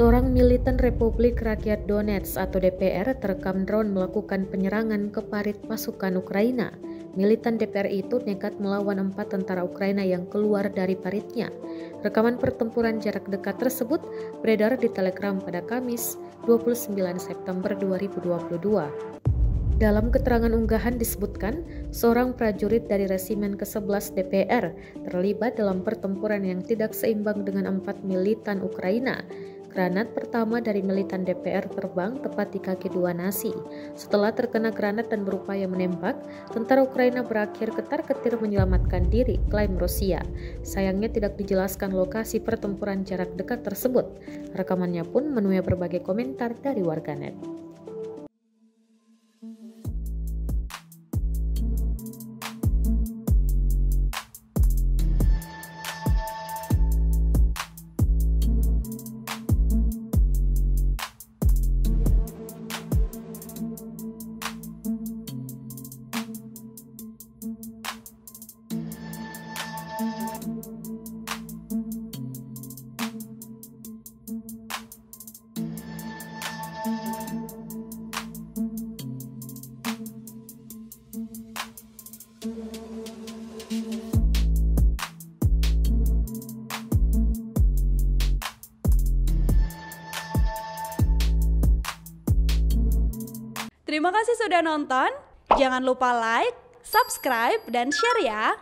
Seorang militan Republik Rakyat Donetsk atau DPR terekam drone melakukan penyerangan ke parit pasukan Ukraina. Militan DPR itu nekat melawan 4 tentara Ukraina yang keluar dari paritnya. Rekaman pertempuran jarak dekat tersebut beredar di Telegram pada Kamis 29 September 2022. Dalam keterangan unggahan disebutkan, seorang prajurit dari Resimen ke-11 DPR terlibat dalam pertempuran yang tidak seimbang dengan 4 militan Ukraina. Granat pertama dari militan DPR terbang tepat di kaki dua nasi. Setelah terkena granat dan berupaya menembak, tentara Ukraina berakhir ketar-ketir menyelamatkan diri, klaim Rusia. Sayangnya tidak dijelaskan lokasi pertempuran jarak dekat tersebut. Rekamannya pun menuai berbagai komentar dari warganet. Terima kasih sudah nonton. Jangan lupa like, subscribe, dan share ya.